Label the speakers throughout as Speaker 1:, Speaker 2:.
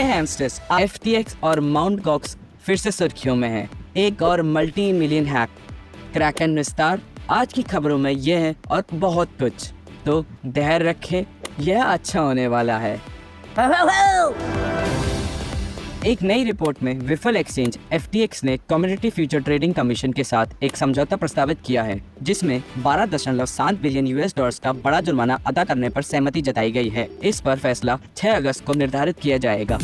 Speaker 1: Hamsters, FTX और mount Gox फिर से सुर्खियों में है। एक और मल्टी मिलियन हैक, क्रैकन विस्तार। आज की खबरों में यह है और बहुत कुछ, तो धैर्य रखें, यह अच्छा होने वाला है। एक नई रिपोर्ट में विफल एक्सचेंज FTX ने कम्युनिटी फ्यूचर ट्रेडिंग कमीशन के साथ एक समझौता प्रस्तावित किया है, जिसमें 12.7 बिलियन US का बड़ा जुर्माना अदा करने पर सहमति जताई गई है। इस पर फैसला 6 अगस्त को निर्धारित किया जाएगा।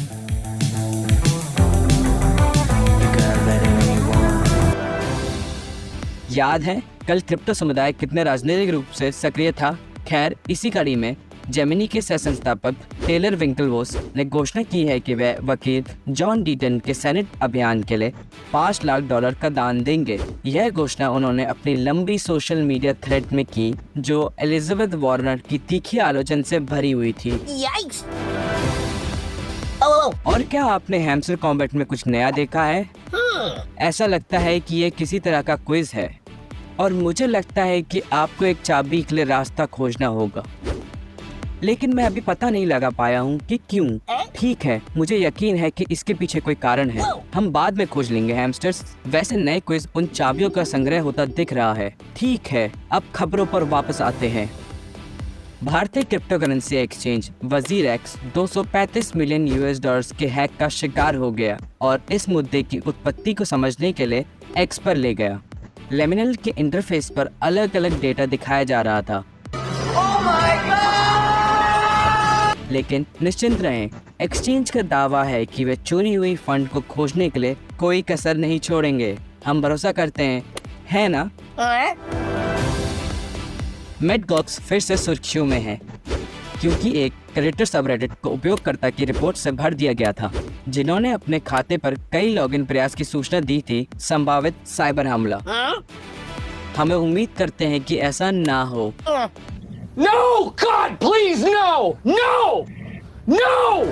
Speaker 1: याद है कल क्रिप्टो समुदाय कितने राजनीतिक रूप से सक्रिय था? खैर, इसी कड़ी में जेमिनी के सह संस्थापक टेलर विंकलवोस ने घोषणा की है कि वह वकील जॉन डीटन के सेनेट अभियान के लिए $5 लाख का दान देंगे। यह घोषणा उन्होंने अपनी लंबी सोशल मीडिया थ्रेड में की, जो एलिजाबेथ वार्नर की तीखी आलोचना से भरी हुई थी। और क्या आपने हैमस्टर कॉम्बैट में कुछ नया देखा है? ऐसा लगता है कि ये किसी तरह का क्विज है और मुझे लगता है कि आपको एक चाबी के लिए रास्ता खोजना होगा, लेकिन मैं अभी पता नहीं लगा पाया हूँ कि क्यों। ठीक है, मुझे यकीन है कि इसके पीछे कोई कारण है, हम बाद में खोज लेंगे हैमस्टर्स। वैसे नए क्विज उन चाबियों का संग्रह होता दिख रहा है। ठीक है, अब खबरों पर वापस आते हैं। भारतीय crypto currency exchange WazirX 235 million US के हैक का शिकार हो गया और इस मुद्दे की उत्पत्ति को समझने के लिए X पर ले गया। लेमिनल के इंटरफेस पर अलग अलग डेटा दिखाया जा रहा था। लेकिन निश्चिंत रहें, एक्सचेंज का दावा है कि वे चोरी हुई फंड को खोजने के लिए कोई कसर नहीं छोड़ेंगे। हम भरोसा करते हैं, है ना? मेडगॉक्स फिर से सुर्खियों में है क्योंकि एक क्रिएटर सबरेडिट को उपयोगकर्ता की रिपोर्ट से भर दिया गया था, जिन्होंने अपने खाते पर कई लॉगिन प्रयास की सूचना दी थी संभावित साइबर हमला। हमें उम्मीद करते हैं कि ऐसा ना हो।
Speaker 2: No, God, please, no, no, no!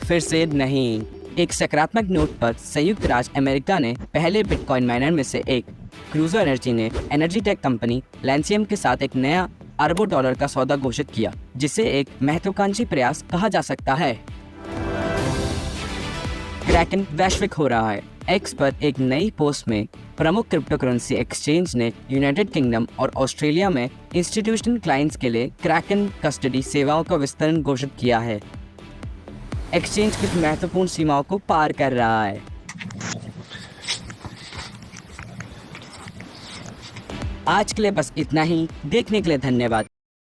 Speaker 1: फिर से नहीं। एक सकारात्मक नोट पर संयुक्त राज्य अमेरिका ने पहले बिटकॉइन माइनर में से एक क्रूजो एनर्जी ने एनर्जी टेक कंपनी लैंसियम के साथ एक नया अरबों डॉलर का सौदा घोषित किया, जिसे एक महत्वाकांक्षी प्रयास कहा जा सकता है। क्रैकन वैश्विक हो रहा है। X पर एक नई पोस्ट में प्रमुख क्रिप्टो करेंसी एक्सचेंज ने यूनाइटेड किंगडम और ऑस्ट्रेलिया में इंस्टीट्यूशनल क्लाइंट्स के लिए क्रैकन कस्टडी सेवाओं का विस्तार घोषित किया है। एक्सचेंज कुछ महत्वपूर्ण सीमाओं को पार कर रहा है। आज के लिए बस इतना ही। देखने के लिए धन्यवाद।